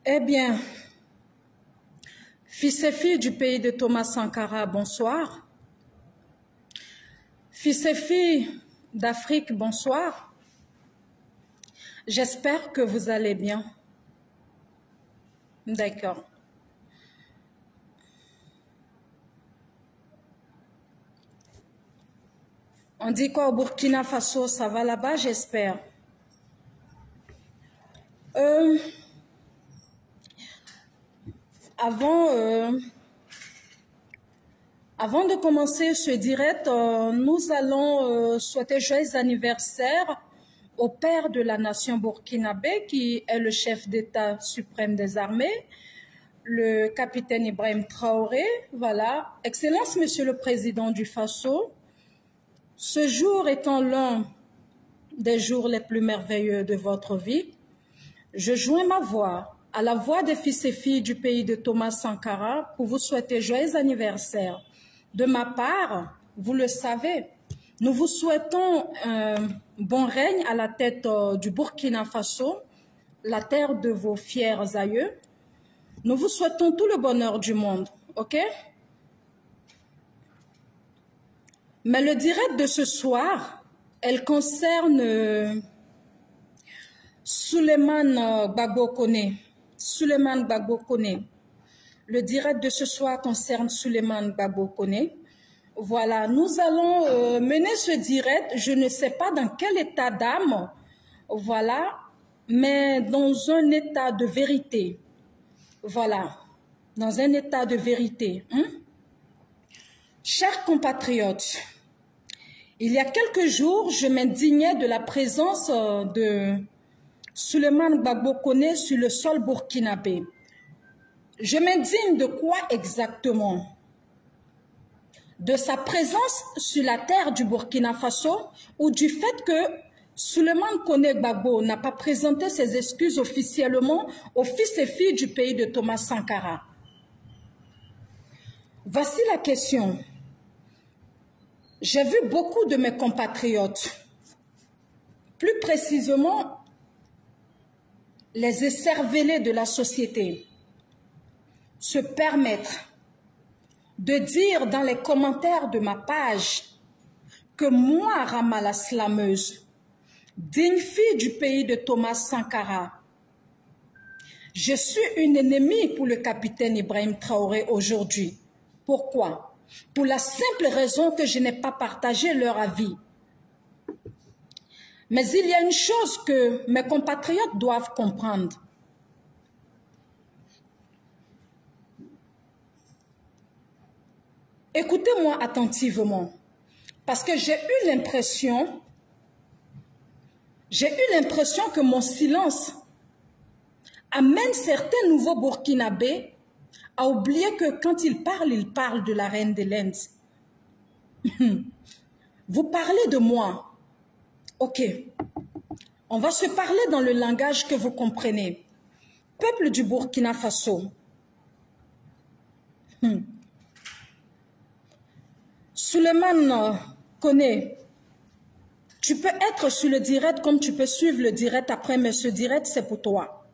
Eh bien, fils et filles du pays de Thomas Sankara, bonsoir. Fils et filles d'Afrique, bonsoir. J'espère que vous allez bien. D'accord. On dit quoi au Burkina Faso? Ça va là-bas, j'espère. Avant de commencer ce direct, nous allons souhaiter joyeux anniversaire au père de la nation burkinabé, qui est le chef d'État suprême des armées, le capitaine Ibrahim Traoré. Voilà. Excellence, Monsieur le Président du Faso, ce jour étant l'un des jours les plus merveilleux de votre vie, je joins ma voix à la voix des fils et filles du pays de Thomas Sankara pour vous souhaiter joyeux anniversaire. De ma part, vous le savez, nous vous souhaitons un bon règne à la tête du Burkina Faso, la terre de vos fiers aïeux. Nous vous souhaitons tout le bonheur du monde, ok? Mais le direct de ce soir, elle concerne Souleymane Gbagbo Koné. Souleymane Gbagbo Koné. Le direct de ce soir concerne Souleymane Gbagbo Koné. Voilà, nous allons mener ce direct, je ne sais pas dans quel état d'âme, voilà, mais dans un état de vérité. Voilà, dans un état de vérité. Chers compatriotes, il y a quelques jours, je m'indignais de la présence de Souleymane Gbagbo Koné sur le sol burkinabé. Je m'indigne de quoi exactement? De sa présence sur la terre du Burkina Faso ou du fait que Souleymane Koné Gbagbo n'a pas présenté ses excuses officiellement aux fils et filles du pays de Thomas Sankara? Voici la question. J'ai vu beaucoup de mes compatriotes, plus précisément les écervelés de la société, se permettre de dire dans les commentaires de ma page que moi, Rama la slameuse, digne fille du pays de Thomas Sankara, je suis une ennemie pour le capitaine Ibrahim Traoré aujourd'hui. Pourquoi? Pour la simple raison que je n'ai pas partagé leur avis. Mais il y a une chose que mes compatriotes doivent comprendre. Écoutez-moi attentivement, parce que j'ai eu l'impression que mon silence amène certains nouveaux Burkinabés à oublier que quand ils parlent de la reine de l'Inde. Vous parlez de moi. Ok, on va se parler dans le langage que vous comprenez. Peuple du Burkina Faso. Souleymane Koné, tu peux être sur le direct comme tu peux suivre le direct après, mais ce direct, c'est pour toi.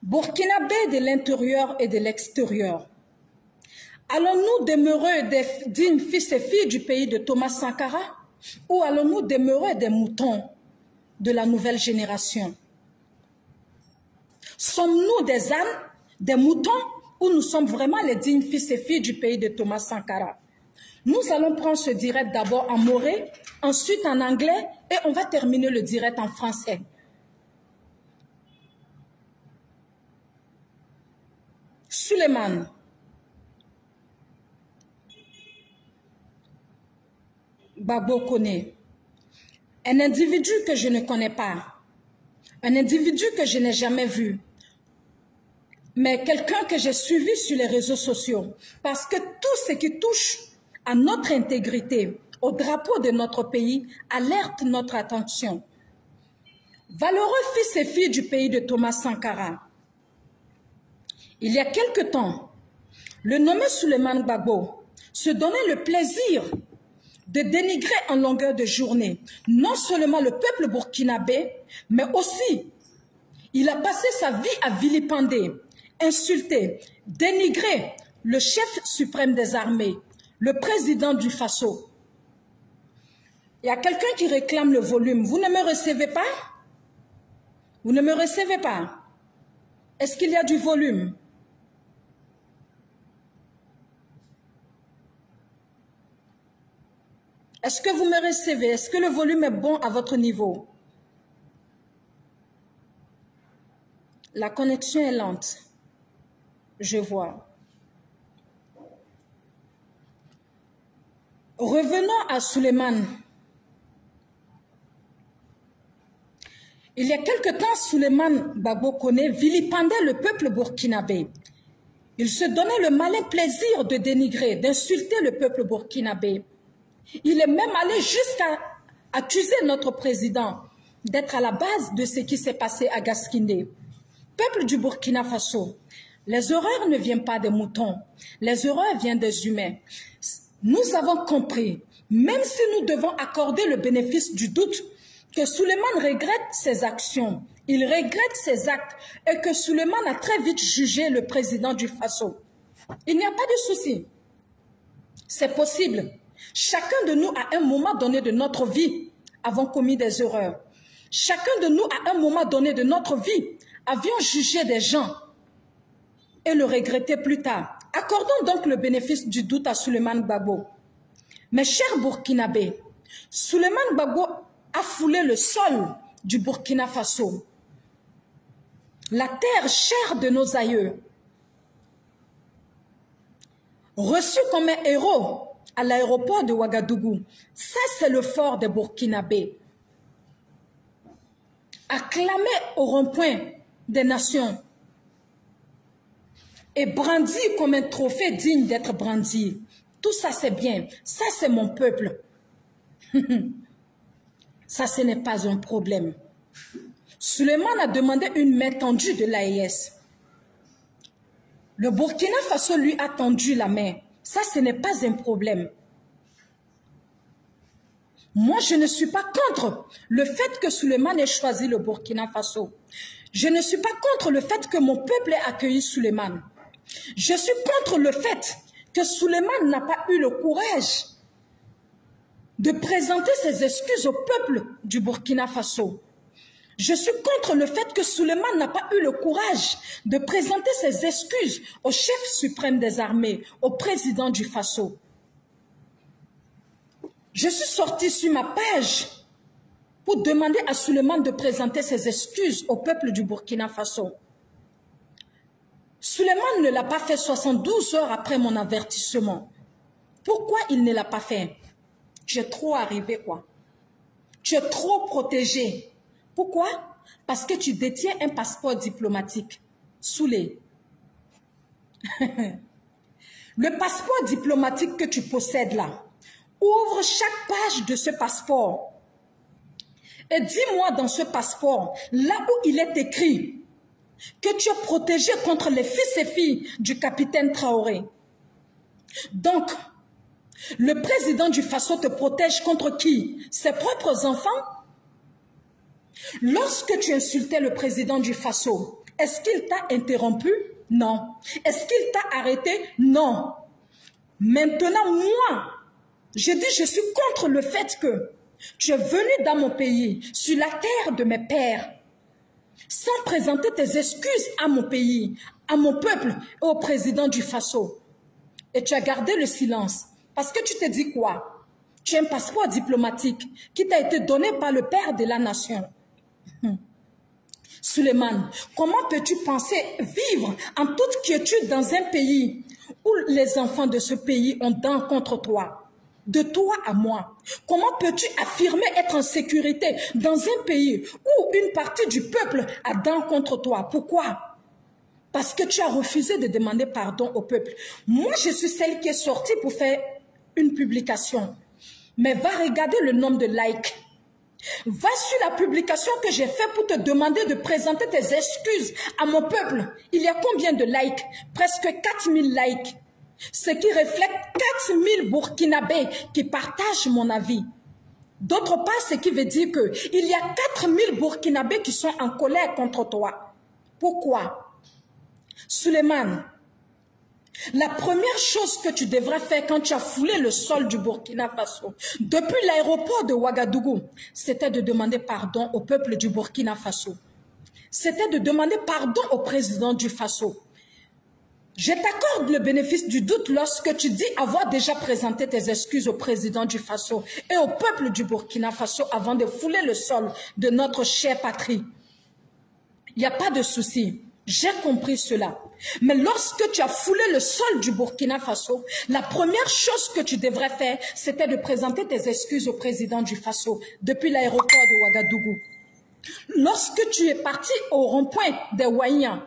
Burkinabé de l'intérieur et de l'extérieur. Allons-nous demeurer des dignes fils et filles du pays de Thomas Sankara ou allons-nous demeurer des moutons de la nouvelle génération? Sommes-nous des ânes, des moutons ou nous sommes vraiment les dignes fils et filles du pays de Thomas Sankara? Nous allons prendre ce direct d'abord en moré, ensuite en anglais et on va terminer le direct en français. Souleymane. Gbagbo Koné. Un individu que je ne connais pas. Un individu que je n'ai jamais vu. Mais quelqu'un que j'ai suivi sur les réseaux sociaux. Parce que tout ce qui touche à notre intégrité, au drapeau de notre pays, alerte notre attention. Valeureux fils et filles du pays de Thomas Sankara. Il y a quelque temps, le nommé Souleymane Gbagbo se donnait le plaisir de dénigrer en longueur de journée non seulement le peuple burkinabé, mais aussi Il a passé sa vie à vilipender, insulter, dénigrer le chef suprême des armées, le président du Faso. Il y a quelqu'un qui réclame le volume. Vous ne me recevez pas? Vous ne me recevez pas? Est-ce qu'il y a du volume? Est-ce que vous me recevez? Est-ce que le volume est bon à votre niveau? La connexion est lente. Je vois. Revenons à Souleymane. Il y a quelque temps, Souleymane Gbagbo Koné vilipendait le peuple burkinabé. Il se donnait le malin plaisir de dénigrer, d'insulter le peuple burkinabé. Il est même allé jusqu'à accuser notre président d'être à la base de ce qui s'est passé à Gaskindé. Peuple du Burkina Faso, les horreurs ne viennent pas des moutons, les horreurs viennent des humains. Nous avons compris, même si nous devons accorder le bénéfice du doute, que Souleymane regrette ses actions, il regrette ses actes et que Souleymane a très vite jugé le président du Faso. Il n'y a pas de souci. C'est possible. Chacun de nous, à un moment donné de notre vie, avons commis des erreurs. Chacun de nous, à un moment donné de notre vie, avions jugé des gens et le regretter plus tard. Accordons donc le bénéfice du doute à Souleymane Gbagbo. Mes chers Burkinabés, Souleymane Gbagbo a foulé le sol du Burkina Faso, la terre chère de nos aïeux, reçu comme un héros à l'aéroport de Ouagadougou. Ça, c'est le fort des Burkinabés. Acclamé au rond-point des nations et brandi comme un trophée digne d'être brandi. Tout ça, c'est bien. Ça, c'est mon peuple. Ça, ce n'est pas un problème. Souleymane a demandé une main tendue de l'AES. Le Burkina Faso lui a tendu la main. Ça, ce n'est pas un problème. Moi, je ne suis pas contre le fait que Souleymane ait choisi le Burkina Faso. Je ne suis pas contre le fait que mon peuple ait accueilli Souleymane. Je suis contre le fait que Souleymane n'a pas eu le courage de présenter ses excuses au peuple du Burkina Faso. Je suis contre le fait que Souleymane n'a pas eu le courage de présenter ses excuses au chef suprême des armées, au président du Faso. Je suis sortie sur ma page pour demander à Souleymane de présenter ses excuses au peuple du Burkina Faso. Souleymane ne l'a pas fait 72 heures après mon avertissement. Pourquoi il ne l'a pas fait? Tu es trop arrivé, quoi. Tu es trop protégé. Pourquoi? Parce que tu détiens un passeport diplomatique. Soulé. Le passeport diplomatique que tu possèdes là, ouvre chaque page de ce passeport. Et dis-moi dans ce passeport, là où il est écrit que tu es protégé contre les fils et filles du capitaine Traoré. Donc, le président du Faso te protège contre qui? Ses propres enfants? Lorsque tu insultais le président du Faso, est-ce qu'il t'a interrompu? Non. Est-ce qu'il t'a arrêté? Non. Maintenant, moi, je dis, je suis contre le fait que tu es venu dans mon pays, sur la terre de mes pères, sans présenter tes excuses à mon pays, à mon peuple et au président du Faso. Et tu as gardé le silence. Parce que tu te dis quoi? Tu as un passeport diplomatique qui t'a été donné par le père de la nation. Souleymane, comment peux-tu penser vivre en toute quiétude dans un pays où les enfants de ce pays ont dents contre toi? De toi à moi. Comment peux-tu affirmer être en sécurité dans un pays où une partie du peuple a dents contre toi? Pourquoi? Parce que tu as refusé de demander pardon au peuple. Moi, je suis celle qui est sortie pour faire une publication. Mais va regarder le nombre de likes. Va sur la publication que j'ai faite pour te demander de présenter tes excuses à mon peuple. Il y a combien de likes? Presque 4000 likes. Ce qui reflète 4000 Burkinabés qui partagent mon avis. D'autre part, ce qui veut dire qu'il y a 4000 Burkinabés qui sont en colère contre toi. Pourquoi? Suleiman, la première chose que tu devrais faire quand tu as foulé le sol du Burkina Faso, depuis l'aéroport de Ouagadougou, c'était de demander pardon au peuple du Burkina Faso. C'était de demander pardon au président du Faso. Je t'accorde le bénéfice du doute lorsque tu dis avoir déjà présenté tes excuses au président du Faso et au peuple du Burkina Faso avant de fouler le sol de notre chère patrie. Il n'y a pas de souci. J'ai compris cela. Mais lorsque tu as foulé le sol du Burkina Faso, la première chose que tu devrais faire, c'était de présenter tes excuses au président du Faso depuis l'aéroport de Ouagadougou. Lorsque tu es parti au rond-point des Ouaïens,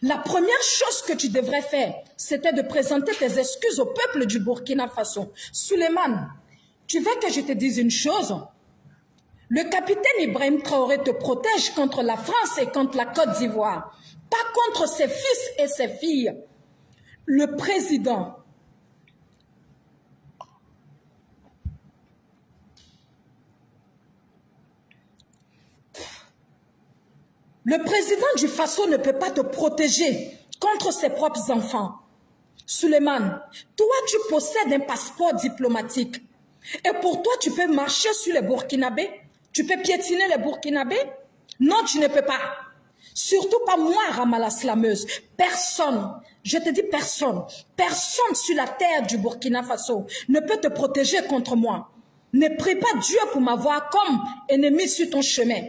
la première chose que tu devrais faire, c'était de présenter tes excuses au peuple du Burkina Faso. Suleiman, tu veux que je te dise une chose? Le capitaine Ibrahim Traoré te protège contre la France et contre la Côte d'Ivoire, pas contre ses fils et ses filles. Le président du Faso ne peut pas te protéger contre ses propres enfants. Suleiman, toi tu possèdes un passeport diplomatique. Et pour toi, tu peux marcher sur les Burkinabés? Tu peux piétiner les Burkinabés? Non, tu ne peux pas. Surtout pas moi, Ramala Slameuse. Personne, je te dis personne, personne sur la terre du Burkina Faso ne peut te protéger contre moi. Ne prie pas Dieu pour m'avoir comme ennemi sur ton chemin.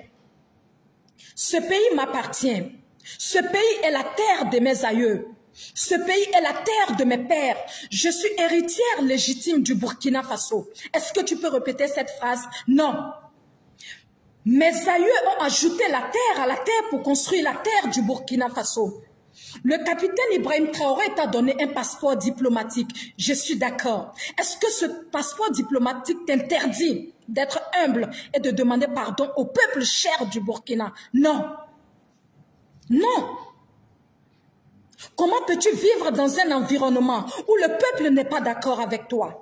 Ce pays m'appartient. Ce pays est la terre de mes aïeux. Ce pays est la terre de mes pères. Je suis héritière légitime du Burkina Faso. Est-ce que tu peux répéter cette phrase? Non. Mes aïeux ont ajouté la terre à la terre pour construire la terre du Burkina Faso. Le capitaine Ibrahim Traoré t'a donné un passeport diplomatique. Je suis d'accord. Est-ce que ce passeport diplomatique t'interdit d'être humble et de demander pardon au peuple cher du Burkina? Non. Non. Comment peux-tu vivre dans un environnement où le peuple n'est pas d'accord avec toi?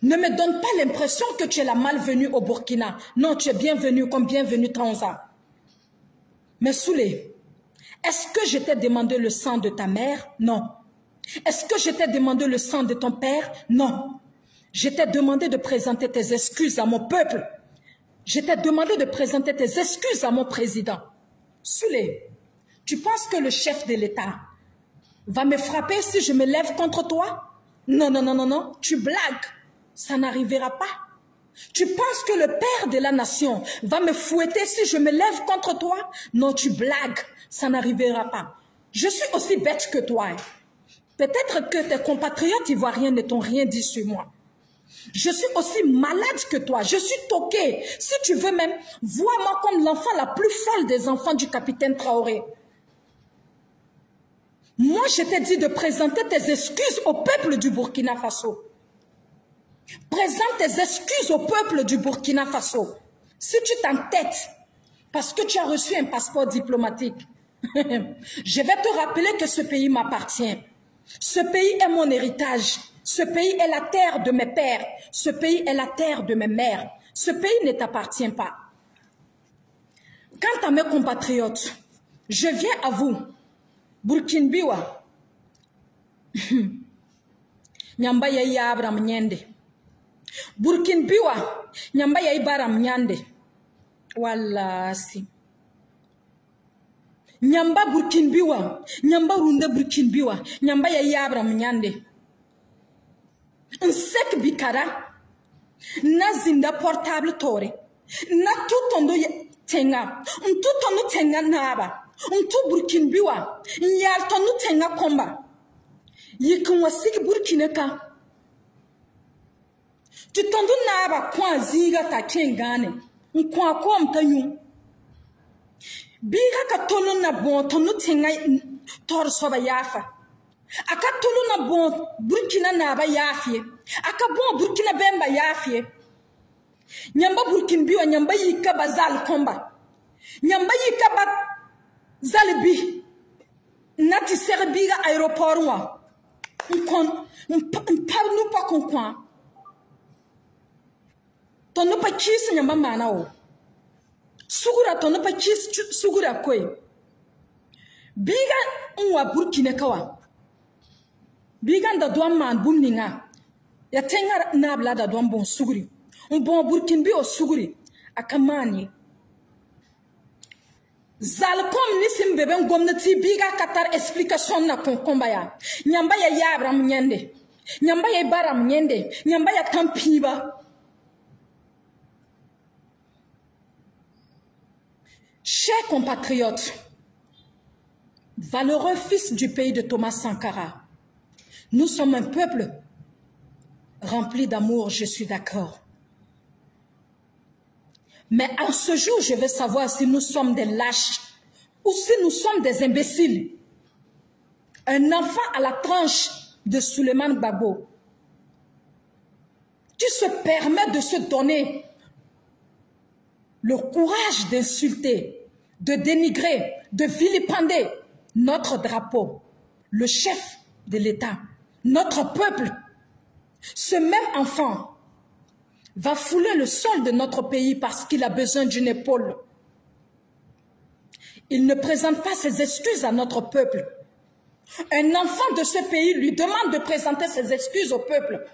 Ne me donne pas l'impression que tu es la malvenue au Burkina. Non, tu es bienvenue comme bienvenue Tanza. Mais Soulé, est-ce que je t'ai demandé le sang de ta mère? Non. Est-ce que je t'ai demandé le sang de ton père? Non. Je t'ai demandé de présenter tes excuses à mon peuple. Je t'ai demandé de présenter tes excuses à mon président. Soulé, tu penses que le chef de l'État va me frapper si je me lève contre toi? Non, non, non, non, non, tu blagues. Ça n'arrivera pas. Tu penses que le père de la nation va me fouetter si je me lève contre toi? Non, tu blagues. Ça n'arrivera pas. Je suis aussi bête que toi. Peut-être que tes compatriotes ivoiriens ne t'ont rien dit sur moi. Je suis aussi malade que toi. Je suis toquée. Si tu veux même, vois-moi comme l'enfant la plus folle des enfants du capitaine Traoré. Moi, je t'ai dit de présenter tes excuses au peuple du Burkina Faso. Présente tes excuses au peuple du Burkina Faso. Si tu t'entêtes, parce que tu as reçu un passeport diplomatique, je vais te rappeler que ce pays m'appartient. Ce pays est mon héritage. Ce pays est la terre de mes pères. Ce pays est la terre de mes mères. Ce pays ne t'appartient pas. Quant à mes compatriotes, je viens à vous. Burkinbiwa. Nyamba ya Abraham Nyende. Burkinbiwa. Nyamba ya Ibaram Nyande. Wallasi. Nyamba Burkinbiwa. Nyamba Runda Burkinbiwa. Nyamba ya Abraham Nyande. Nsek bikara. Na zinda portable tore. Na tutondo tenga. Tutondo tenga naba. Untu Burkinbiwa, nyal tonu tenga komba. Yikin wasiki Burkineka. Tu tondu naba kwa ziga ta kengane. Nkwa kwa mtanyu. Biga ka tonu na bon tonu tenga tor soba yafa. Aka tonu na bon Burkina naba yafie. Aka bon Burkina bemba yafie. Nyamba Burkinbiwa nyamba yika bazal komba. Nyamba yika ba Zalibi nati serbiga aéroport wa nous pas qu'on ton pas kiss nyamba mana o sugura ton pas kiss sugura koi Biga unwa Burkina kawa. Biga da douan man bumninga. Ya tenga nabla da douan bon suguri. Un bon Burkinbi o suguri. Akamani. Zalkom nisim bebe ngomnati biga katar explication na konkomba ya. Nyamba ya yabram nyende. Nyamba ya baram nyende. Nyamba ya tampiba. Chers compatriotes, valeureux fils du pays de Thomas Sankara, nous sommes un peuple rempli d'amour, je suis d'accord. Mais en ce jour, je veux savoir si nous sommes des lâches ou si nous sommes des imbéciles. Un enfant à la tranche de Souleymane Gbagbo qui se permet de se donner le courage d'insulter, de dénigrer, de vilipender notre drapeau, le chef de l'État, notre peuple. Ce même enfant va fouler le sol de notre pays parce qu'il a besoin d'une épaule. Il ne présente pas ses excuses à notre peuple. Un enfant de ce pays lui demande de présenter ses excuses au peuple.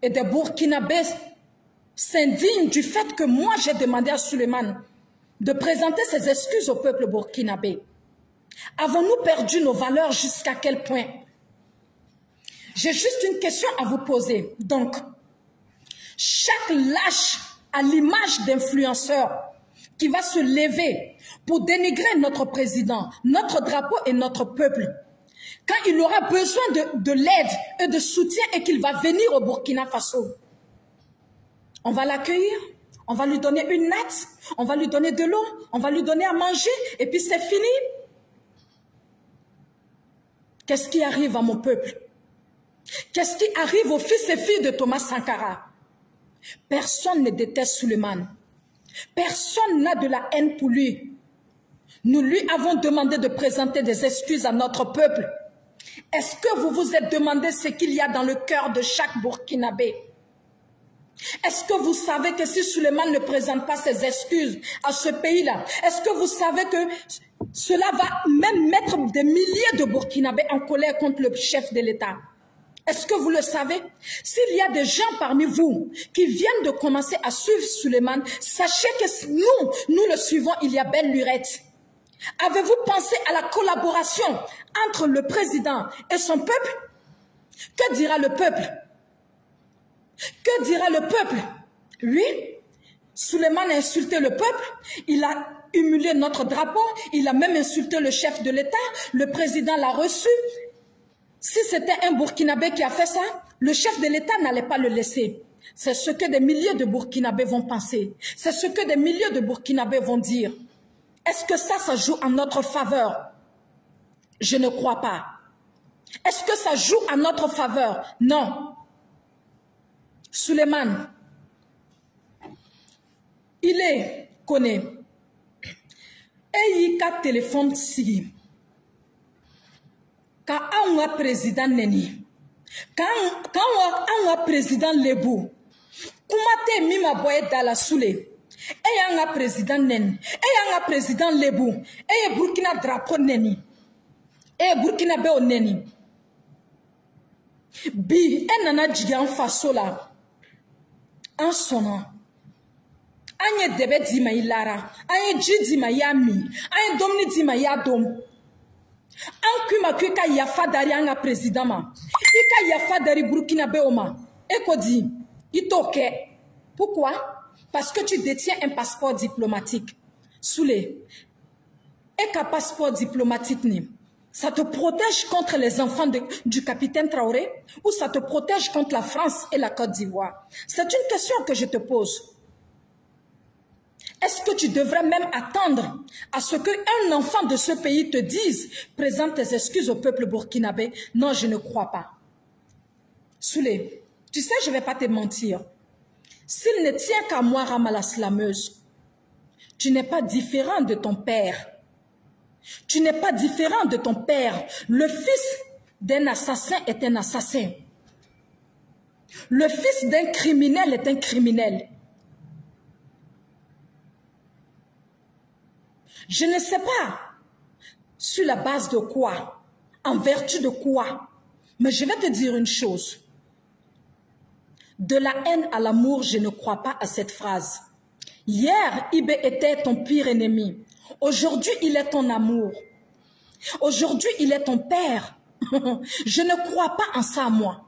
Et des Burkinabés s'indignent du fait que moi j'ai demandé à Souleymane de présenter ses excuses au peuple burkinabé. Avons-nous perdu nos valeurs jusqu'à quel point? J'ai juste une question à vous poser. Donc, chaque lâche à l'image d'influenceur qui va se lever pour dénigrer notre président, notre drapeau et notre peuple, quand il aura besoin de l'aide et de soutien et qu'il va venir au Burkina Faso, on va l'accueillir, on va lui donner une natte, on va lui donner de l'eau, on va lui donner à manger et puis c'est fini. Qu'est-ce qui arrive à mon peuple? Qu'est-ce qui arrive aux fils et filles de Thomas Sankara? Personne ne déteste Souleymane. Personne n'a de la haine pour lui. Nous lui avons demandé de présenter des excuses à notre peuple. Est-ce que vous vous êtes demandé ce qu'il y a dans le cœur de chaque Burkinabé? Est-ce que vous savez que si Souleymane ne présente pas ses excuses à ce pays-là, est-ce que vous savez que cela va même mettre des milliers de Burkinabés en colère contre le chef de l'État? Est-ce que vous le savez? S'il y a des gens parmi vous qui viennent de commencer à suivre Souleymane, sachez que nous le suivons, il y a belle lurette. Avez-vous pensé à la collaboration entre le président et son peuple? Que dira le peuple? Que dira le peuple? Oui, Souleymane a insulté le peuple, il a humilié notre drapeau, il a même insulté le chef de l'État, le président l'a reçu. Si c'était un Burkinabé qui a fait ça, le chef de l'État n'allait pas le laisser. C'est ce que des milliers de Burkinabés vont penser. C'est ce que des milliers de Burkinabés vont dire. Est-ce que ça joue en notre faveur? Je ne crois pas. Est-ce que ça joue en notre faveur? Non. Souleymane, il est connu. Et il a téléphone si. Quand on a président Neni, quand on a président Lebou, comment te mima boye dans la soule? Et on a président Neni, et on a président Lebou, et Burkina drapeau Neni, et Burkina Béo Neni. Bi, et nana djigan faso la, en sonnant. Anye debe di ma ilara, anye ji di ma yami, anye domni di ma yadom. An kuma ka yafa dari an ka président ma i ka yafa dari Burkinabé ma e ko di i t'o kɛ. Pourquoi? Parce que tu détiens un passeport diplomatique. Soule, et qu'un passeport diplomatique ni ça te protège contre les enfants du capitaine Traoré ou ça te protège contre la France et la Côte d'Ivoire? C'est une question que je te pose. Est-ce que tu devrais même attendre à ce qu'un enfant de ce pays te dise « Présente tes excuses au peuple burkinabé » Non, je ne crois pas. Soule, tu sais, je ne vais pas te mentir. S'il ne tient qu'à moi, Rama la slameuse, tu n'es pas différent de ton père. Tu n'es pas différent de ton père. Le fils d'un assassin est un assassin. Le fils d'un criminel est un criminel. Je ne sais pas Sur la base de quoi? En vertu de quoi? Mais je vais te dire une chose. De la haine à l'amour, je ne crois pas à cette phrase. Hier, Ibé était ton pire ennemi. Aujourd'hui, il est ton amour. Aujourd'hui, il est ton père. Je ne crois pas en ça, moi.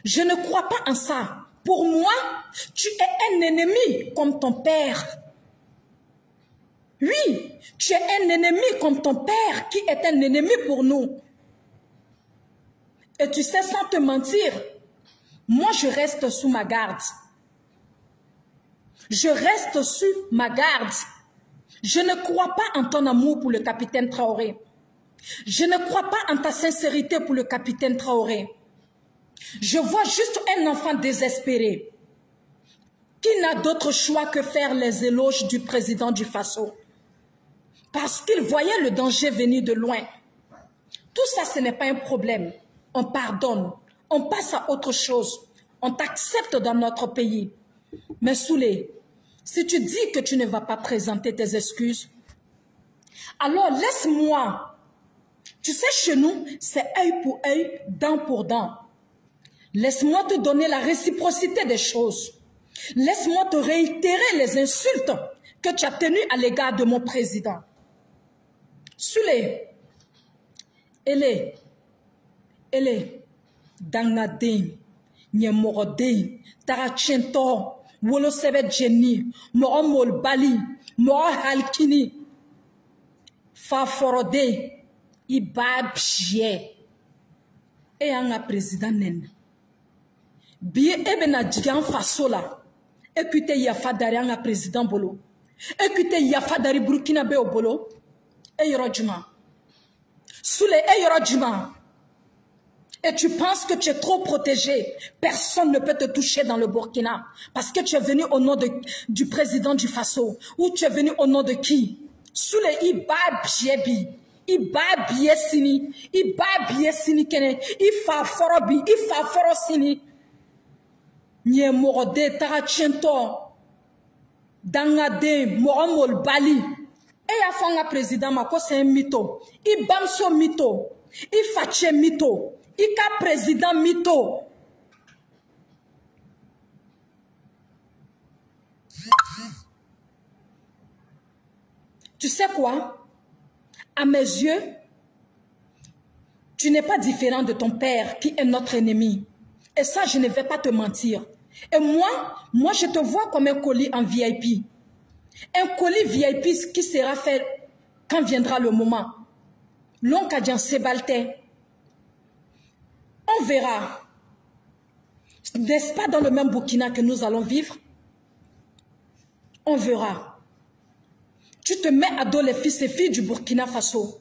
Je ne crois pas en ça. Pour moi, tu es un ennemi comme ton père. Oui, tu es un ennemi comme ton père qui est un ennemi pour nous. Et tu sais, sans te mentir, moi je reste sous ma garde. Je reste sous ma garde. Je ne crois pas en ton amour pour le capitaine Traoré. Je ne crois pas en ta sincérité pour le capitaine Traoré. Je vois juste un enfant désespéré qui n'a d'autre choix que faire les éloges du président du Faso. Parce qu'il voyait le danger venir de loin. Tout ça, ce n'est pas un problème. On pardonne. On passe à autre chose. On t'accepte dans notre pays. Mais Soulé, si tu dis que tu ne vas pas présenter tes excuses, alors laisse-moi. Tu sais, chez nous, c'est œil pour œil, dent pour dent. Laisse-moi te donner la réciprocité des choses. Laisse-moi te réitérer les insultes que tu as tenues à l'égard de mon président. Soulé, ele, dangaden, nyemoroden, tarachento, wolo sebe jenny, moro mol bali, moro halkini, faforode, ibabje, et un président nen. Bien ebena djigan fasola, écoutez yafadari un président bolo, écoutez yafadari Burkina Be au bolo, et yorodjuma. Soulé et yorodjuma. Et tu penses que tu es trop protégé. Personne ne peut te toucher dans le Burkina. Parce que tu es venu au nom du président du Faso. Ou tu es venu au nom de qui? Soulé, iba biebi. Iba biesini. Iba biesini kene. Ifa forobi. Ifa forosini. Nye morode tarachento. Dangade moromol bali. Et ya fanga président mako c'est un mytho. Ibamso mytho. Ifache mytho. Ika président mytho. Tu sais quoi? À mes yeux, tu n'es pas différent de ton père qui est notre ennemi. Et ça, je ne vais pas te mentir. Et moi, je te vois comme un colis en VIP. Un colis VIP qui sera fait quand viendra le moment. L'Onkadjan Sebalte. On verra. N'est-ce pas dans le même Burkina que nous allons vivre? On verra. Tu te mets à dos les fils et filles du Burkina Faso.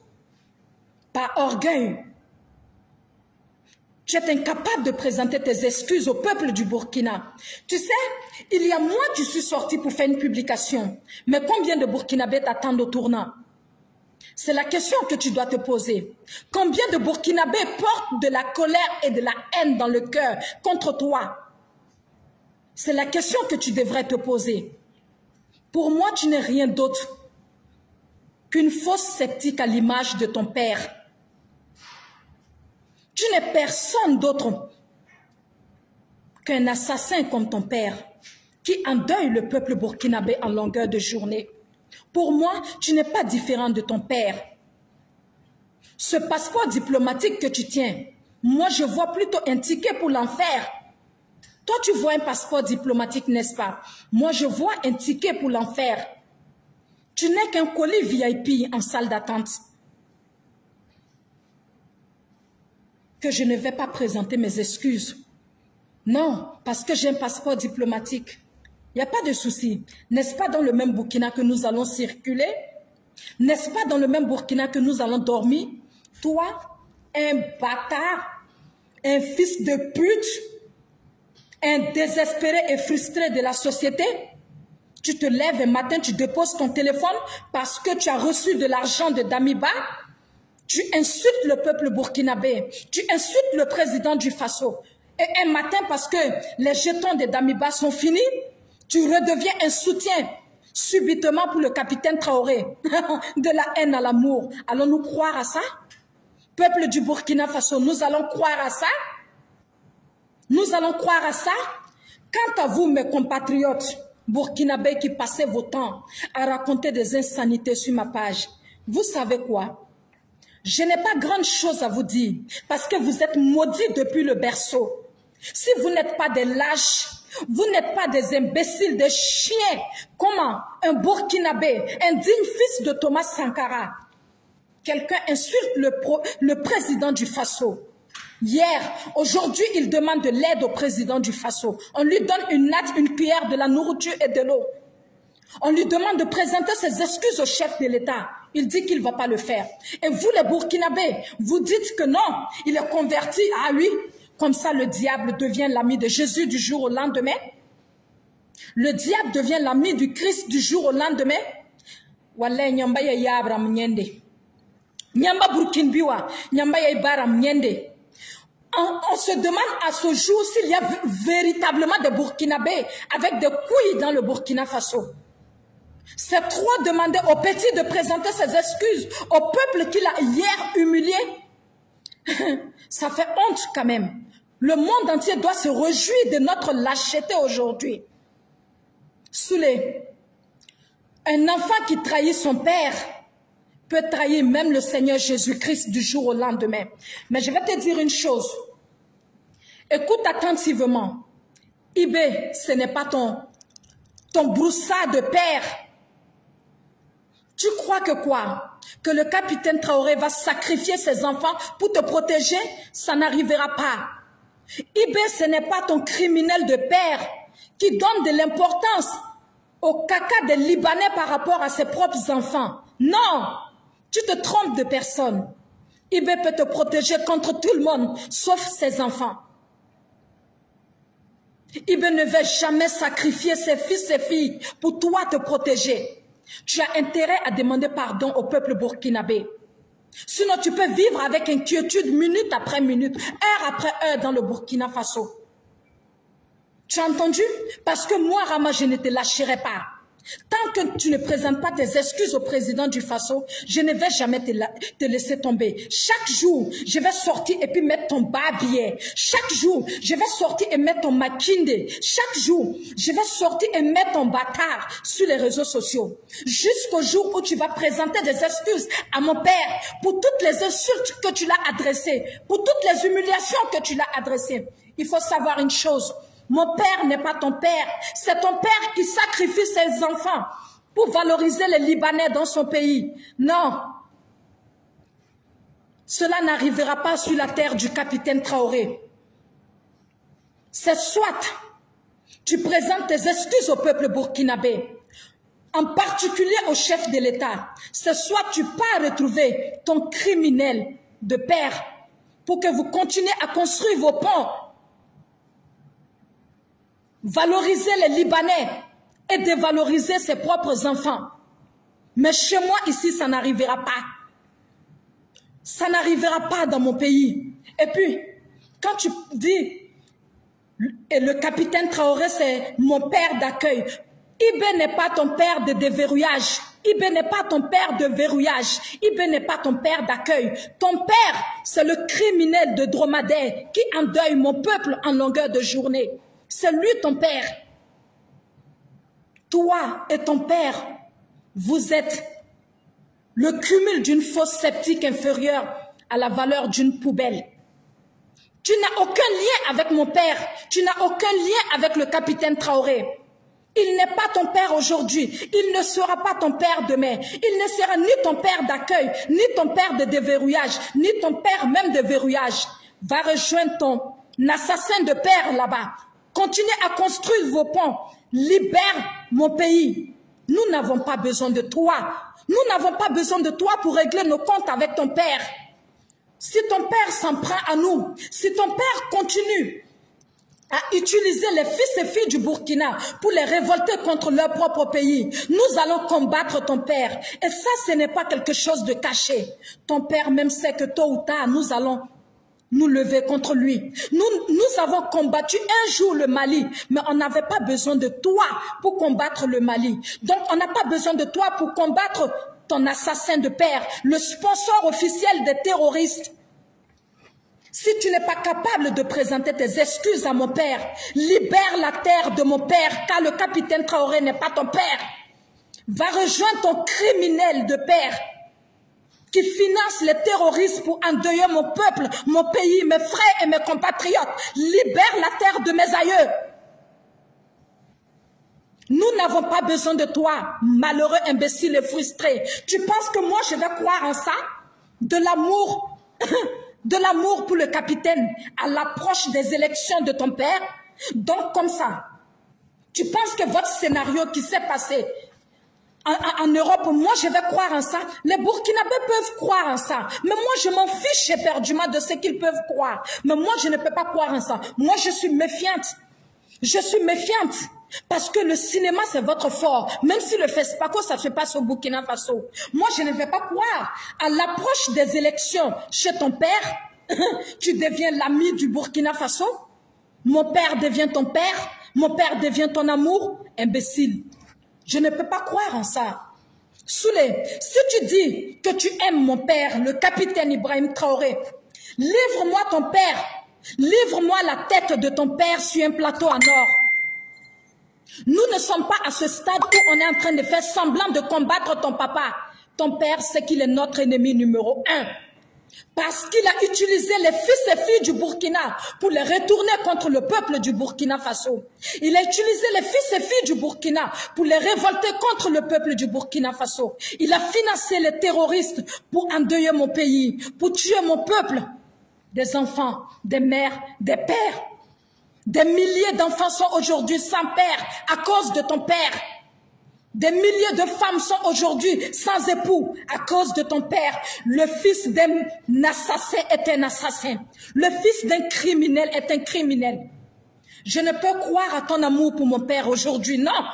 Par orgueil. Tu es incapable de présenter tes excuses au peuple du Burkina. Tu sais, il y a moi qui suis sorti pour faire une publication. Mais combien de Burkinabés t'attendent au tournant? C'est la question que tu dois te poser. Combien de Burkinabés portent de la colère et de la haine dans le cœur contre toi? C'est la question que tu devrais te poser. Pour moi, tu n'es rien d'autre qu'une fausse sceptique à l'image de ton père. Tu n'es personne d'autre qu'un assassin comme ton père qui endeuille le peuple burkinabé en longueur de journée. Pour moi, tu n'es pas différent de ton père. Ce passeport diplomatique que tu tiens, moi je vois plutôt un ticket pour l'enfer. Toi tu vois un passeport diplomatique, n'est-ce pas? Moi je vois un ticket pour l'enfer. Tu n'es qu'un colis VIP en salle d'attente. Que je ne vais pas présenter mes excuses. Non, parce que j'ai un passeport diplomatique. Il n'y a pas de souci. N'est-ce pas dans le même Burkina que nous allons circuler? N'est-ce pas dans le même Burkina que nous allons dormir? Toi, un bâtard, un fils de pute, un désespéré et frustré de la société, tu te lèves un matin, tu déposes ton téléphone parce que tu as reçu de l'argent de Damiba, tu insultes le peuple burkinabé, tu insultes le président du Faso. Et un matin, parce que les jetons de Damiba sont finis, tu redeviens un soutien subitement pour le capitaine Traoré, de la haine à l'amour. Allons-nous croire à ça? Peuple du Burkina Faso, nous allons croire à ça? Nous allons croire à ça? Quant à vous, mes compatriotes burkinabés qui passez vos temps à raconter des insanités sur ma page, vous savez quoi? Je n'ai pas grande chose à vous dire parce que vous êtes maudits depuis le berceau. Si vous n'êtes pas des lâches, vous n'êtes pas des imbéciles, des chiens. Comment un Burkinabé, un digne fils de Thomas Sankara, quelqu'un insulte le président du Faso. Hier, aujourd'hui, il demande de l'aide au président du Faso. On lui donne une natte, une cuillère, de la nourriture et de l'eau. On lui demande de présenter ses excuses au chef de l'État. Il dit qu'il ne va pas le faire. Et vous, les Burkinabés, vous dites que non, il est converti à lui. Comme ça, le diable devient l'ami de Jésus du jour au lendemain. Le diable devient l'ami du Christ du jour au lendemain. Wallah, nyamba ya yabram nyende. Nyamba Burkinbiwa, nyamba ya ibaram nyende. On se demande à ce jour s'il y a véritablement des Burkinabés avec des couilles dans le Burkina Faso. C'est trop demander au petit de présenter ses excuses au peuple qu'il a hier humilié. Ça fait honte quand même. Le monde entier doit se réjouir de notre lâcheté aujourd'hui. Soulé, un enfant qui trahit son père peut trahir même le Seigneur Jésus-Christ du jour au lendemain. Mais je vais te dire une chose. Écoute attentivement. Ibé, ce n'est pas ton broussard de père. Tu crois que quoi? Que le capitaine Traoré va sacrifier ses enfants pour te protéger? Ça n'arrivera pas. Ibé, ce n'est pas ton criminel de père qui donne de l'importance au caca des Libanais par rapport à ses propres enfants. Non, tu te trompes de personne. Ibé peut te protéger contre tout le monde, sauf ses enfants. Ibé ne veut jamais sacrifier ses fils et filles pour toi te protéger. Tu as intérêt à demander pardon au peuple burkinabé. Sinon, tu peux vivre avec inquiétude minute après minute, heure après heure dans le Burkina Faso. Tu as entendu? Parce que moi, Rama, je ne te lâcherai pas. Tant que tu ne présentes pas tes excuses au président du Faso, je ne vais jamais te laisser tomber. Chaque jour, je vais sortir et puis mettre ton babier. Chaque jour, je vais sortir et mettre ton makinde. Chaque jour, je vais sortir et mettre ton bâtard sur les réseaux sociaux. Jusqu'au jour où tu vas présenter des excuses à mon père pour toutes les insultes que tu l'as adressées, pour toutes les humiliations que tu l'as adressées. Il faut savoir une chose. Mon père n'est pas ton père. C'est ton père qui sacrifie ses enfants pour valoriser les Libanais dans son pays. Non. Cela n'arrivera pas sur la terre du capitaine Traoré. C'est soit tu présentes tes excuses au peuple burkinabé, en particulier au chef de l'État. C'est soit tu pars retrouver ton criminel de père pour que vous continuez à construire vos ponts. Valoriser les Libanais et dévaloriser ses propres enfants. Mais chez moi, ici, ça n'arrivera pas. Ça n'arrivera pas dans mon pays. Et puis, quand tu dis, le capitaine Traoré, c'est mon père d'accueil. Ibé n'est pas ton père de déverrouillage. Ibé n'est pas ton père de verrouillage. Ibé n'est pas ton père d'accueil. Ton père, c'est le criminel de dromadaire qui endeuille mon peuple en longueur de journée. C'est lui ton père. Toi et ton père, vous êtes le cumul d'une fosse septique inférieure à la valeur d'une poubelle. Tu n'as aucun lien avec mon père. Tu n'as aucun lien avec le capitaine Traoré. Il n'est pas ton père aujourd'hui. Il ne sera pas ton père demain. Il ne sera ni ton père d'accueil, ni ton père de déverrouillage, ni ton père même de verrouillage. Va rejoindre ton assassin de père là-bas. Continuez à construire vos ponts. Libère mon pays. Nous n'avons pas besoin de toi. Nous n'avons pas besoin de toi pour régler nos comptes avec ton père. Si ton père s'en prend à nous, si ton père continue à utiliser les fils et filles du Burkina pour les révolter contre leur propre pays, nous allons combattre ton père. Et ça, ce n'est pas quelque chose de caché. Ton père même sait que tôt ou tard, nous allons nous lever contre lui. Nous avons combattu un jour le Mali, mais on n'avait pas besoin de toi pour combattre le Mali. Donc on n'a pas besoin de toi pour combattre ton assassin de père, le sponsor officiel des terroristes. Si tu n'es pas capable de présenter tes excuses à mon père, libère la terre de mon père, car le capitaine Traoré n'est pas ton père. Va rejoindre ton criminel de père qui finance les terroristes pour endeuiller mon peuple, mon pays, mes frères et mes compatriotes. Libère la terre de mes aïeux. Nous n'avons pas besoin de toi, malheureux imbécile et frustré. Tu penses que moi je vais croire en ça? De l'amour de l'amour pour le capitaine à l'approche des élections de ton père? Donc comme ça, tu penses que votre scénario qui s'est passé en Europe, moi je vais croire en ça? Les Burkinabés peuvent croire en ça, mais moi je m'en fiche éperdument de ce qu'ils peuvent croire. Mais moi je ne peux pas croire en ça. Moi je suis méfiante. Je suis méfiante. Parce que le cinéma, c'est votre fort. Même si le FESPACO, ça se passe au Burkina Faso. Moi, je ne vais pas croire. À l'approche des élections chez ton père, tu deviens l'ami du Burkina Faso. Mon père devient ton père. Mon père devient ton amour. Imbécile. Je ne peux pas croire en ça. Soulé, si tu dis que tu aimes mon père, le capitaine Ibrahim Traoré, livre-moi ton père. Livre-moi la tête de ton père sur un plateau en or. Nous ne sommes pas à ce stade où on est en train de faire semblant de combattre ton papa. Ton père sait qu'il est notre ennemi numéro 1. Parce qu'il a utilisé les fils et filles du Burkina pour les retourner contre le peuple du Burkina Faso. Il a utilisé les fils et filles du Burkina pour les révolter contre le peuple du Burkina Faso. Il a financé les terroristes pour endeuiller mon pays, pour tuer mon peuple. Des enfants, des mères, des pères. Des milliers d'enfants sont aujourd'hui sans père à cause de ton père. Des milliers de femmes sont aujourd'hui sans époux à cause de ton père. Le fils d'un assassin est un assassin. Le fils d'un criminel est un criminel. Je ne peux croire à ton amour pour mon père aujourd'hui, non.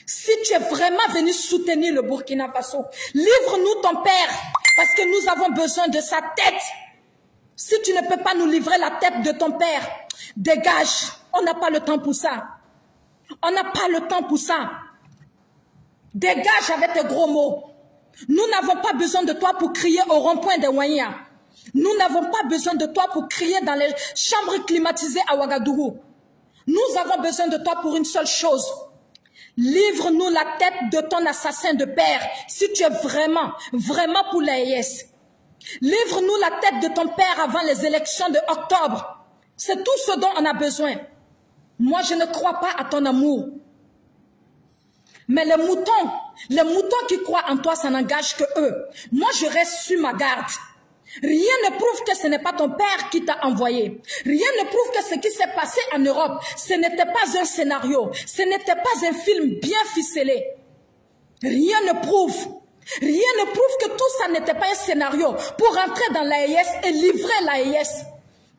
Si tu es vraiment venu soutenir le Burkina Faso, livre-nous ton père parce que nous avons besoin de sa tête. Si tu ne peux pas nous livrer la tête de ton père, dégage. On n'a pas le temps pour ça. On n'a pas le temps pour ça. Dégage avec tes gros mots. Nous n'avons pas besoin de toi pour crier au rond-point des Ouania. Nous n'avons pas besoin de toi pour crier dans les chambres climatisées à Ouagadougou. Nous avons besoin de toi pour une seule chose. Livre-nous la tête de ton assassin de père si tu es vraiment pour l'AES. Livre-nous la tête de ton père avant les élections de octobre. C'est tout ce dont on a besoin. Moi, je ne crois pas à ton amour. Mais les moutons qui croient en toi, ça n'engage que eux. Moi, je reste sur ma garde. Rien ne prouve que ce n'est pas ton père qui t'a envoyé. Rien ne prouve que ce qui s'est passé en Europe, ce n'était pas un scénario. Ce n'était pas un film bien ficelé. Rien ne prouve que tout ça n'était pas un scénario pour rentrer dans l'AES et livrer l'AES.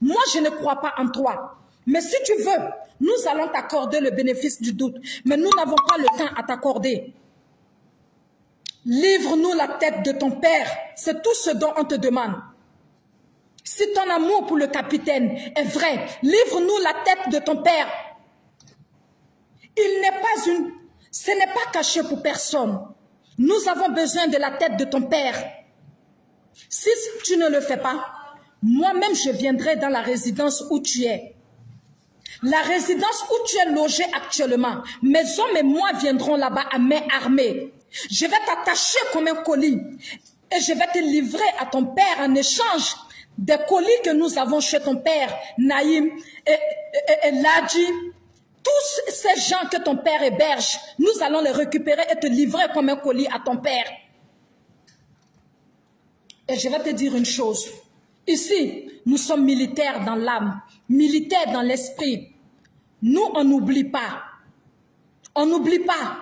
Moi, je ne crois pas en toi. Mais si tu veux, nous allons t'accorder le bénéfice du doute. Mais nous n'avons pas le temps à t'accorder. Livre-nous la tête de ton père. C'est tout ce dont on te demande. Si ton amour pour le capitaine est vrai, livre-nous la tête de ton père. Ce n'est pas caché pour personne. Nous avons besoin de la tête de ton père. Si tu ne le fais pas, moi-même je viendrai dans la résidence où tu es. La résidence où tu es logé actuellement. Mes hommes et moi viendrons là-bas à main armée. Je vais t'attacher comme un colis. Et je vais te livrer à ton père en échange des colis que nous avons chez ton père, Naïm et Ladji. Tous ces gens que ton père héberge, nous allons les récupérer et te livrer comme un colis à ton père. Et je vais te dire une chose. Ici, nous sommes militaires dans l'âme, militaires dans l'esprit. Nous, on n'oublie pas. On n'oublie pas.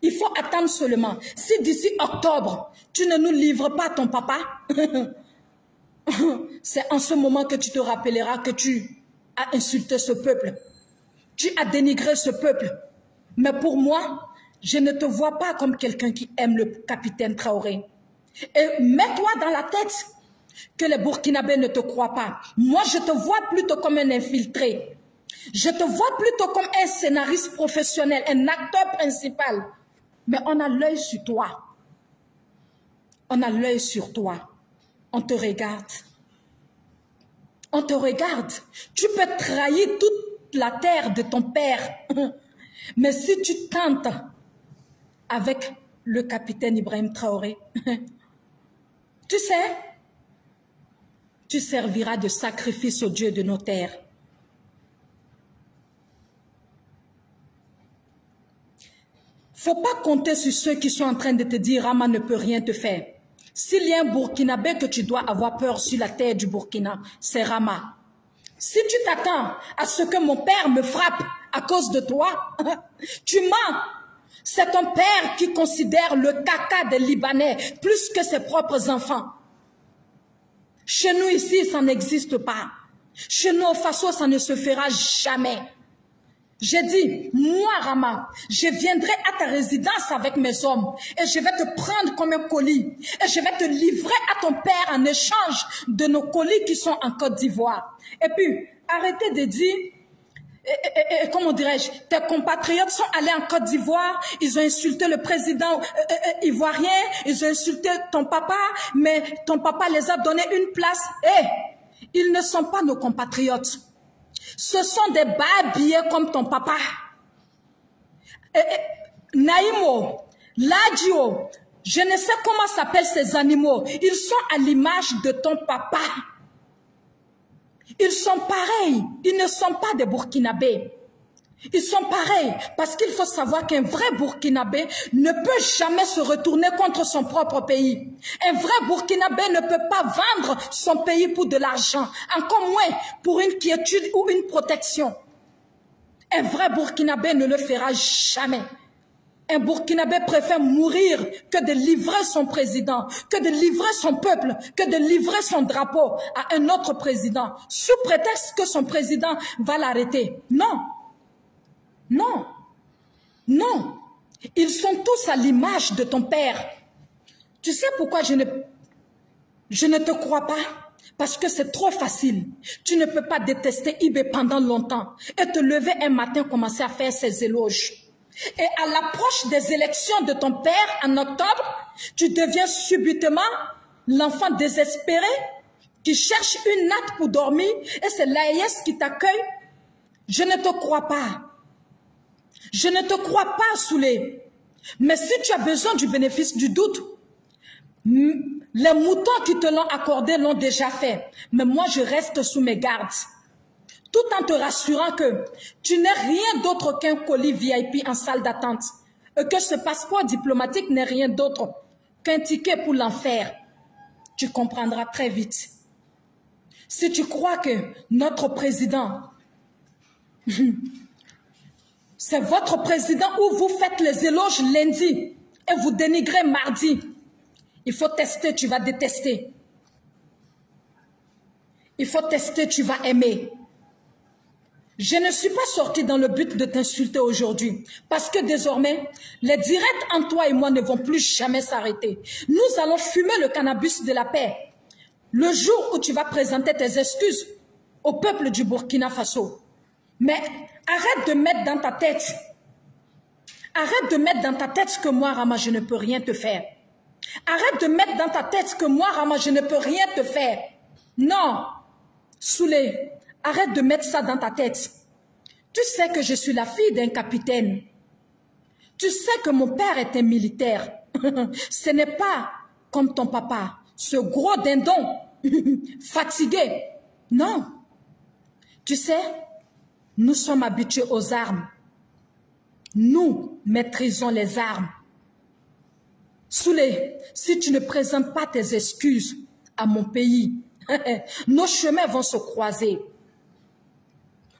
Il faut attendre seulement. Si d'ici octobre, tu ne nous livres pas ton papa, c'est en ce moment que tu te rappelleras que tu as insulté ce peuple. Tu as dénigré ce peuple. Mais pour moi, je ne te vois pas comme quelqu'un qui aime le capitaine Traoré. Et mets-toi dans la tête que les Burkinabés ne te croient pas. Moi, je te vois plutôt comme un infiltré. Je te vois plutôt comme un scénariste professionnel, un acteur principal. Mais on a l'œil sur toi. On a l'œil sur toi. On te regarde. On te regarde. Tu peux trahir toute la terre de ton père. Mais si tu tentes avec le capitaine Ibrahim Traoré, tu sais, tu serviras de sacrifice au Dieu de nos terres. Faut pas compter sur ceux qui sont en train de te dire Rama ne peut rien te faire. S'il y a un Burkinabé que tu dois avoir peur sur la terre du Burkina, c'est Rama. Si tu t'attends à ce que mon père me frappe à cause de toi, tu mens. C'est ton père qui considère le caca des Libanais plus que ses propres enfants. Chez nous ici, ça n'existe pas. Chez nous au Faso, ça ne se fera jamais. J'ai dit, moi Rama, je viendrai à ta résidence avec mes hommes et je vais te prendre comme un colis et je vais te livrer à ton père en échange de nos colis qui sont en Côte d'Ivoire. Et puis, arrêtez de dire, comment dirais-je, tes compatriotes sont allés en Côte d'Ivoire, ils ont insulté le président ivoirien, ils ont insulté ton papa, mais ton papa les a donné une place. Ils ne sont pas nos compatriotes. Ce sont des babillés comme ton papa. Naïmo, Ladjo, je ne sais comment s'appellent ces animaux. Ils sont à l'image de ton papa. Ils sont pareils. Ils ne sont pas des Burkinabés. Ils sont pareils parce qu'il faut savoir qu'un vrai Burkinabé ne peut jamais se retourner contre son propre pays. Un vrai Burkinabé ne peut pas vendre son pays pour de l'argent, encore moins pour une quiétude ou une protection. Un vrai Burkinabé ne le fera jamais. Un Burkinabé préfère mourir que de livrer son président, que de livrer son peuple, que de livrer son drapeau à un autre président, sous prétexte que son président va l'arrêter. Non. Non, non, ils sont tous à l'image de ton père. Tu sais pourquoi je ne te crois pas? Parce que c'est trop facile. Tu ne peux pas détester Ibé pendant longtemps et te lever un matin commencer à faire ses éloges. Et à l'approche des élections de ton père en octobre, tu deviens subitement l'enfant désespéré qui cherche une natte pour dormir et c'est l'AES qui t'accueille. Je ne te crois pas. Je ne te crois pas, Soulé. Mais si tu as besoin du bénéfice du doute, les moutons qui te l'ont accordé l'ont déjà fait. Mais moi, je reste sous mes gardes. Tout en te rassurant que tu n'es rien d'autre qu'un colis VIP en salle d'attente. Et que ce passeport diplomatique n'est rien d'autre qu'un ticket pour l'enfer. Tu comprendras très vite. Si tu crois que notre président... C'est votre président où vous faites les éloges lundi et vous dénigrez mardi. Il faut tester, tu vas détester. Il faut tester, tu vas aimer. Je ne suis pas sortie dans le but de t'insulter aujourd'hui parce que désormais, les directs entre toi et moi ne vont plus jamais s'arrêter. Nous allons fumer le cannabis de la paix. Le jour où tu vas présenter tes excuses au peuple du Burkina Faso. Mais arrête de mettre dans ta tête, que moi, Rama, je ne peux rien te faire. Arrête de mettre dans ta tête que moi, Rama, je ne peux rien te faire. Non, Soulé, arrête de mettre ça dans ta tête. Tu sais que je suis la fille d'un capitaine. Tu sais que mon père est un militaire. Ce n'est pas comme ton papa, ce gros dindon, fatigué. Non, tu sais, nous sommes habitués aux armes. Nous maîtrisons les armes. Soulé, si tu ne présentes pas tes excuses à mon pays, nos chemins vont se croiser.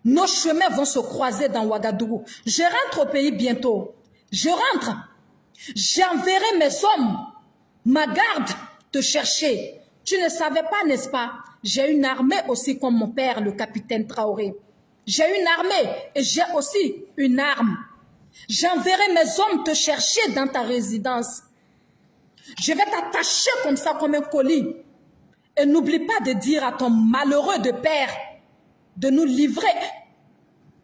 Nos chemins vont se croiser dans Ouagadougou. Je rentre au pays bientôt. Je rentre. J'enverrai mes hommes, ma garde, te chercher. Tu ne savais pas, n'est-ce pas? J'ai une armée aussi comme mon père, le capitaine Traoré. J'ai une armée et j'ai aussi une arme. J'enverrai mes hommes te chercher dans ta résidence. Je vais t'attacher comme ça, comme un colis. Et n'oublie pas de dire à ton malheureux de père de nous livrer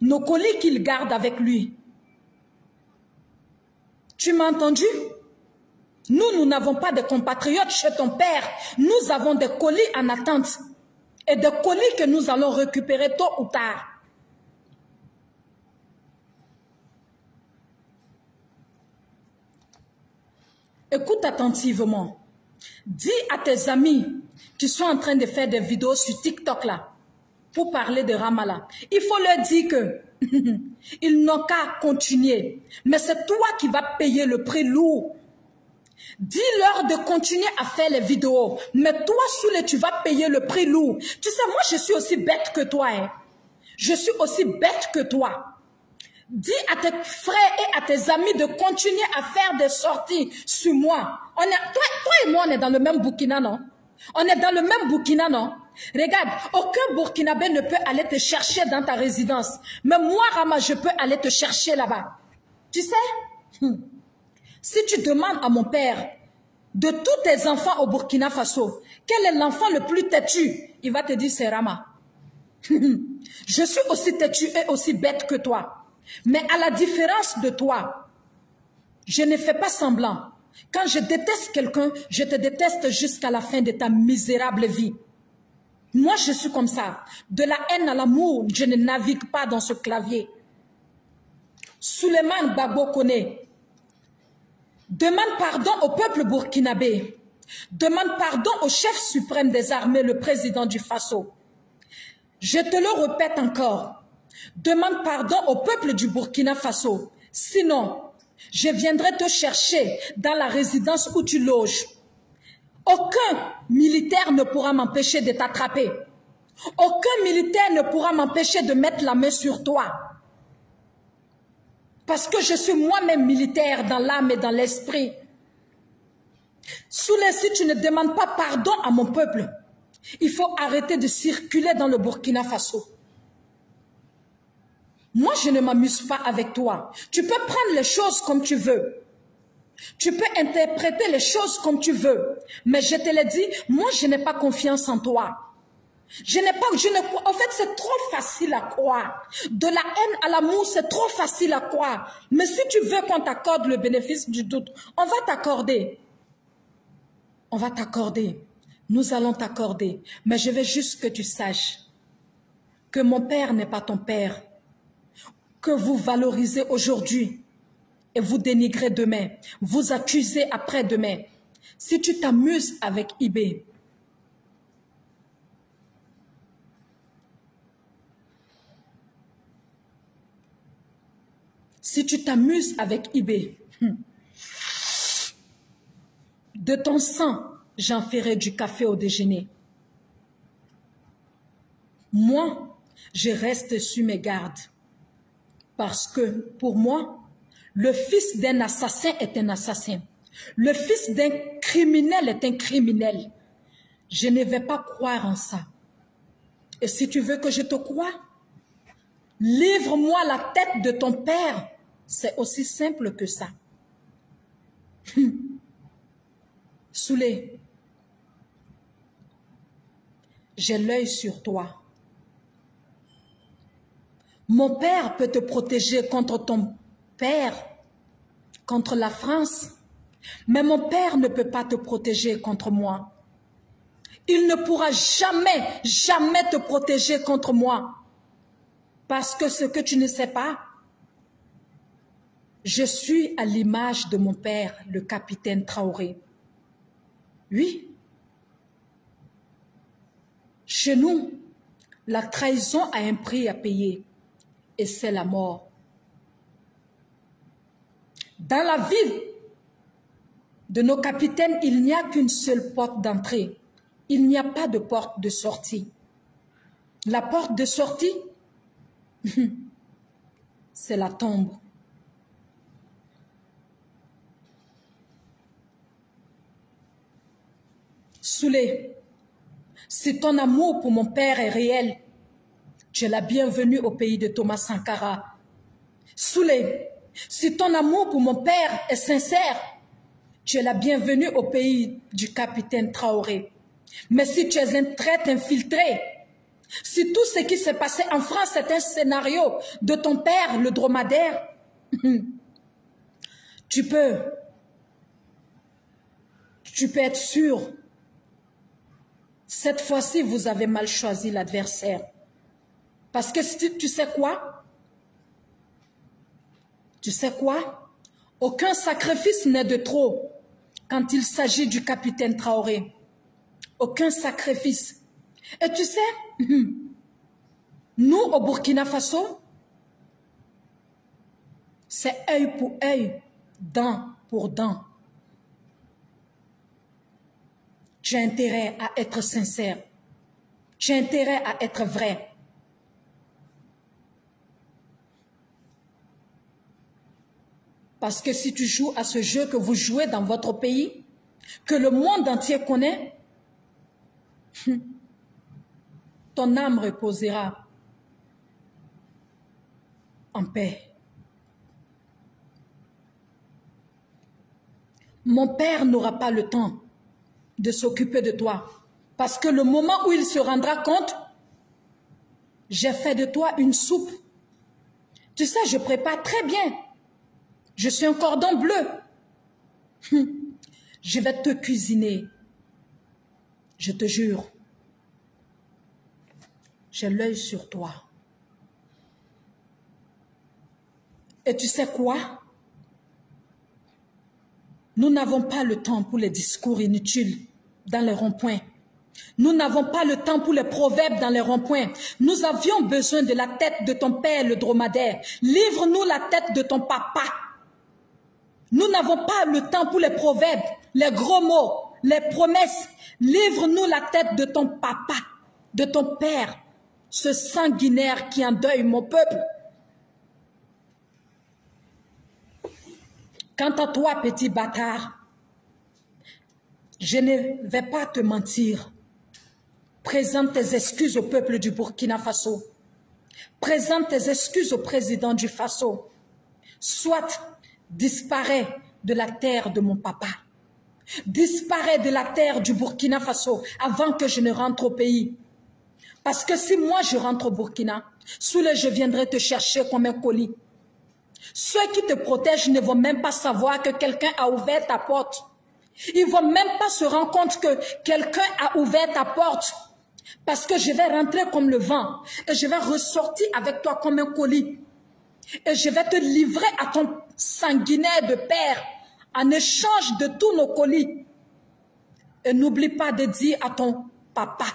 nos colis qu'il garde avec lui. Tu m'as entendu? Nous n'avons pas de compatriotes chez ton père. Nous avons des colis en attente. Et des colis que nous allons récupérer tôt ou tard. Écoute attentivement. Dis à tes amis qui sont en train de faire des vidéos sur TikTok là, pour parler de Ramallah. Il faut leur dire que ils n'ont qu'à continuer. Mais c'est toi qui vas payer le prix lourd. Dis-leur de continuer à faire les vidéos. Mais toi, Soulé, tu vas payer le prix lourd. Tu sais, moi, je suis aussi bête que toi. Hein. Je suis aussi bête que toi. Dis à tes frères et à tes amis de continuer à faire des sorties sur moi. Toi et moi, on est dans le même Burkina, non? On est dans le même Burkina, non? Regarde, aucun Burkinabé ne peut aller te chercher dans ta résidence. Mais moi, Rama, je peux aller te chercher là-bas. Tu sais? Si tu demandes à mon père, de tous tes enfants au Burkina Faso, quel est l'enfant le plus têtu? Il va te dire, c'est Rama. Je suis aussi têtu et aussi bête que toi. Mais à la différence de toi, je ne fais pas semblant. Quand je déteste quelqu'un, je te déteste jusqu'à la fin de ta misérable vie. Moi, je suis comme ça. De la haine à l'amour, je ne navigue pas dans ce clavier. Souleymane Gbagbo Koné, demande pardon au peuple burkinabé. Demande pardon au chef suprême des armées, le président du Faso. Je te le répète encore. Demande pardon au peuple du Burkina Faso. Sinon, je viendrai te chercher dans la résidence où tu loges. Aucun militaire ne pourra m'empêcher de t'attraper. Aucun militaire ne pourra m'empêcher de mettre la main sur toi. Parce que je suis moi-même militaire dans l'âme et dans l'esprit. Soulé, si tu ne demandes pas pardon à mon peuple, il faut arrêter de circuler dans le Burkina Faso. Moi, je ne m'amuse pas avec toi. Tu peux prendre les choses comme tu veux. Tu peux interpréter les choses comme tu veux. Mais je te l'ai dit, moi, je n'ai pas confiance en toi. En fait, c'est trop facile à croire. De la haine à l'amour, c'est trop facile à croire. Mais si tu veux qu'on t'accorde le bénéfice du doute, on va t'accorder. On va t'accorder. Nous allons t'accorder. Mais je veux juste que tu saches que mon père n'est pas ton père. Que vous valorisez aujourd'hui et vous dénigrez demain. Vous accusez après-demain. Si tu t'amuses avec Ibé, si tu t'amuses avec Ibé, de ton sang, j'en ferai du café au déjeuner. Moi, je reste sur mes gardes. Parce que, pour moi, le fils d'un assassin est un assassin. Le fils d'un criminel est un criminel. Je ne vais pas croire en ça. Et si tu veux que je te croie, livre-moi la tête de ton père. C'est aussi simple que ça. Soulé, j'ai l'œil sur toi. Mon père peut te protéger contre ton père, contre la France, mais mon père ne peut pas te protéger contre moi. Il ne pourra jamais, jamais te protéger contre moi. Parce que ce que tu ne sais pas, je suis à l'image de mon père, le capitaine Traoré. Oui. Chez nous, la trahison a un prix à payer. Et c'est la mort. Dans la ville de nos capitaines, il n'y a qu'une seule porte d'entrée. Il n'y a pas de porte de sortie. La porte de sortie, c'est la tombe. Soulé, si ton amour pour mon père est réel, tu es la bienvenue au pays de Thomas Sankara. Soulé, si ton amour pour mon père est sincère, tu es la bienvenue au pays du capitaine Traoré. Mais si tu es un traître infiltré, si tout ce qui s'est passé en France c'est un scénario de ton père, le dromadaire, tu peux être sûr, cette fois-ci vous avez mal choisi l'adversaire. Parce que tu sais quoi? Tu sais quoi? Aucun sacrifice n'est de trop quand il s'agit du capitaine Traoré. Aucun sacrifice. Et tu sais, nous au Burkina Faso, c'est œil pour œil, dent pour dent. Tu as intérêt à être sincère. Tu as intérêt à être vrai. Parce que si tu joues à ce jeu que vous jouez dans votre pays, que le monde entier connaît, ton âme reposera en paix. Mon père n'aura pas le temps de s'occuper de toi. Parce que le moment où il se rendra compte, j'ai fait de toi une soupe. Tu sais, je prépare très bien. Je suis un cordon bleu. Je vais te cuisiner. Je te jure. J'ai l'œil sur toi. Et tu sais quoi? Nous n'avons pas le temps pour les discours inutiles dans les ronds-points. Nous n'avons pas le temps pour les proverbes dans les ronds-points. Nous avions besoin de la tête de ton père, le dromadaire. Livre-nous la tête de ton papa. Nous n'avons pas le temps pour les proverbes, les gros mots, les promesses. Livre-nous la tête de ton papa, de ton père, ce sanguinaire qui endeuille mon peuple. Quant à toi, petit bâtard, je ne vais pas te mentir. Présente tes excuses au peuple du Burkina Faso. Présente tes excuses au président du Faso. Soit disparaît de la terre de mon papa. Disparaît de la terre du Burkina Faso avant que je ne rentre au pays. Parce que si moi je rentre au Burkina, Soulé, je viendrai te chercher comme un colis. Ceux qui te protègent ne vont même pas savoir que quelqu'un a ouvert ta porte. Ils ne vont même pas se rendre compte que quelqu'un a ouvert ta porte. Parce que je vais rentrer comme le vent et je vais ressortir avec toi comme un colis. Et je vais te livrer à ton sanguinaire de père en échange de tous nos colis. Et n'oublie pas de dire à ton papa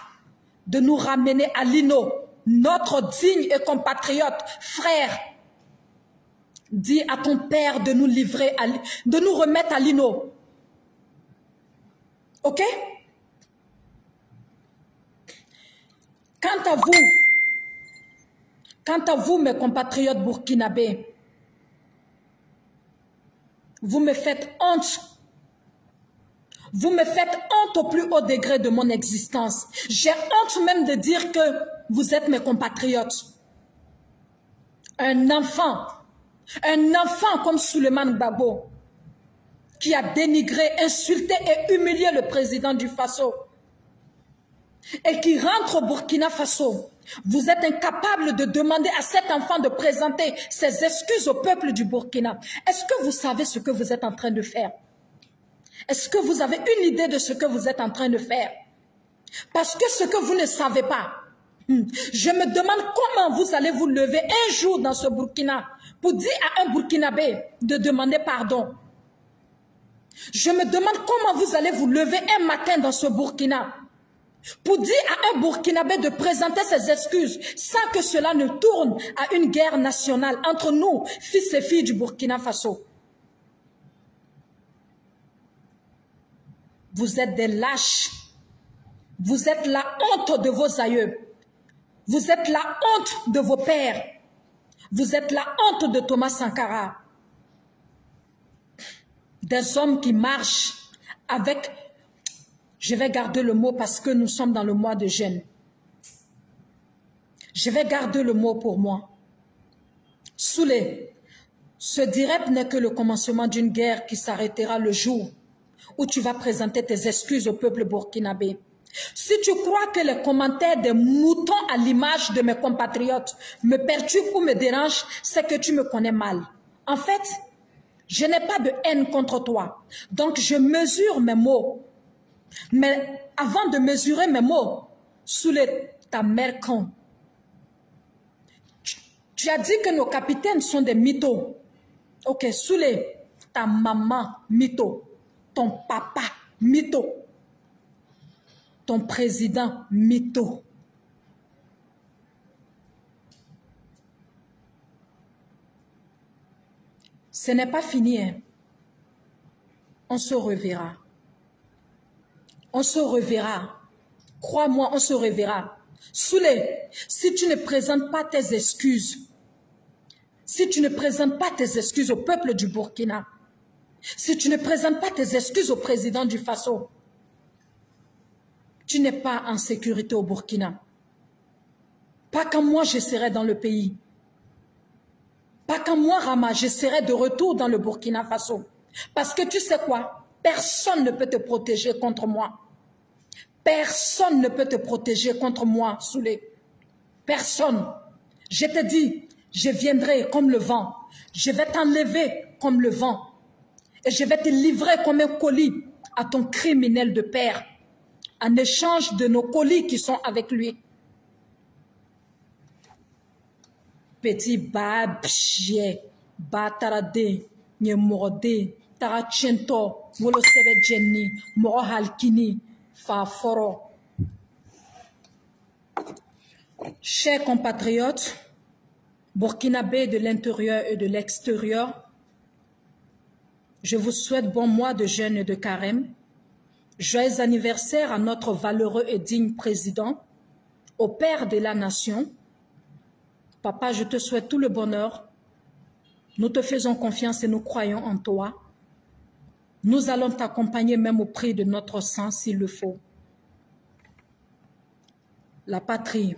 de nous ramener à Lino, notre digne et compatriote frère. Dis à ton père de nous livrer, de nous remettre à Lino. Ok? Quant à vous, mes compatriotes burkinabés, vous me faites honte. Vous me faites honte au plus haut degré de mon existence. J'ai honte même de dire que vous êtes mes compatriotes. Un enfant comme Souleymane Gbagbo, qui a dénigré, insulté et humilié le président du Faso, et qui rentre au Burkina Faso, vous êtes incapable de demander à cet enfant de présenter ses excuses au peuple du Burkina. Est-ce que vous savez ce que vous êtes en train de faire? Est-ce que vous avez une idée de ce que vous êtes en train de faire? Parce que ce que vous ne savez pas, je me demande comment vous allez vous lever un jour dans ce Burkina pour dire à un Burkinabé de demander pardon. Je me demande comment vous allez vous lever un matin dans ce Burkina pour dire à un Burkinabé de présenter ses excuses sans que cela ne tourne à une guerre nationale entre nous, fils et filles du Burkina Faso. Vous êtes des lâches. Vous êtes la honte de vos aïeux. Vous êtes la honte de vos pères. Vous êtes la honte de Thomas Sankara. Des hommes qui marchent avec... Je vais garder le mot parce que nous sommes dans le mois de jeûne. Je vais garder le mot pour moi. Soulé, ce direct n'est que le commencement d'une guerre qui s'arrêtera le jour où tu vas présenter tes excuses au peuple burkinabé. Si tu crois que les commentaires des moutons à l'image de mes compatriotes me perturbent ou me dérangent, c'est que tu me connais mal. En fait, je n'ai pas de haine contre toi. Donc, je mesure mes mots. Mais avant de mesurer mes mots, Soulé, ta mère quand? Tu as dit que nos capitaines sont des mythos. Ok, Soulé, ta maman, mytho. Ton papa, mytho. Ton président, mytho. Ce n'est pas fini, hein. On se reverra. On se reverra. Crois-moi, on se reverra. Soulé, si tu ne présentes pas tes excuses, si tu ne présentes pas tes excuses au peuple du Burkina, si tu ne présentes pas tes excuses au président du Faso, tu n'es pas en sécurité au Burkina. Pas quand moi je serai dans le pays. Pas quand moi, Rama, je serai de retour dans le Burkina Faso. Parce que tu sais quoi? Personne ne peut te protéger contre moi. Personne ne peut te protéger contre moi, Soulé. Personne. Je te dis, je viendrai comme le vent. Je vais t'enlever comme le vent. Et je vais te livrer comme un colis à ton criminel de père. En échange de nos colis qui sont avec lui. Petit babie, batarade, nyemorde, tarachento, wolosebe jenny, mohalkini, faforo. Chers compatriotes, burkinabés de l'intérieur et de l'extérieur, je vous souhaite bon mois de jeûne et de carême. Joyeux anniversaire à notre valeureux et digne président, au père de la nation. Papa, je te souhaite tout le bonheur. Nous te faisons confiance et nous croyons en toi. Nous allons t'accompagner même au prix de notre sang s'il le faut. La patrie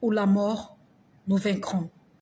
ou la mort, nous vaincrons.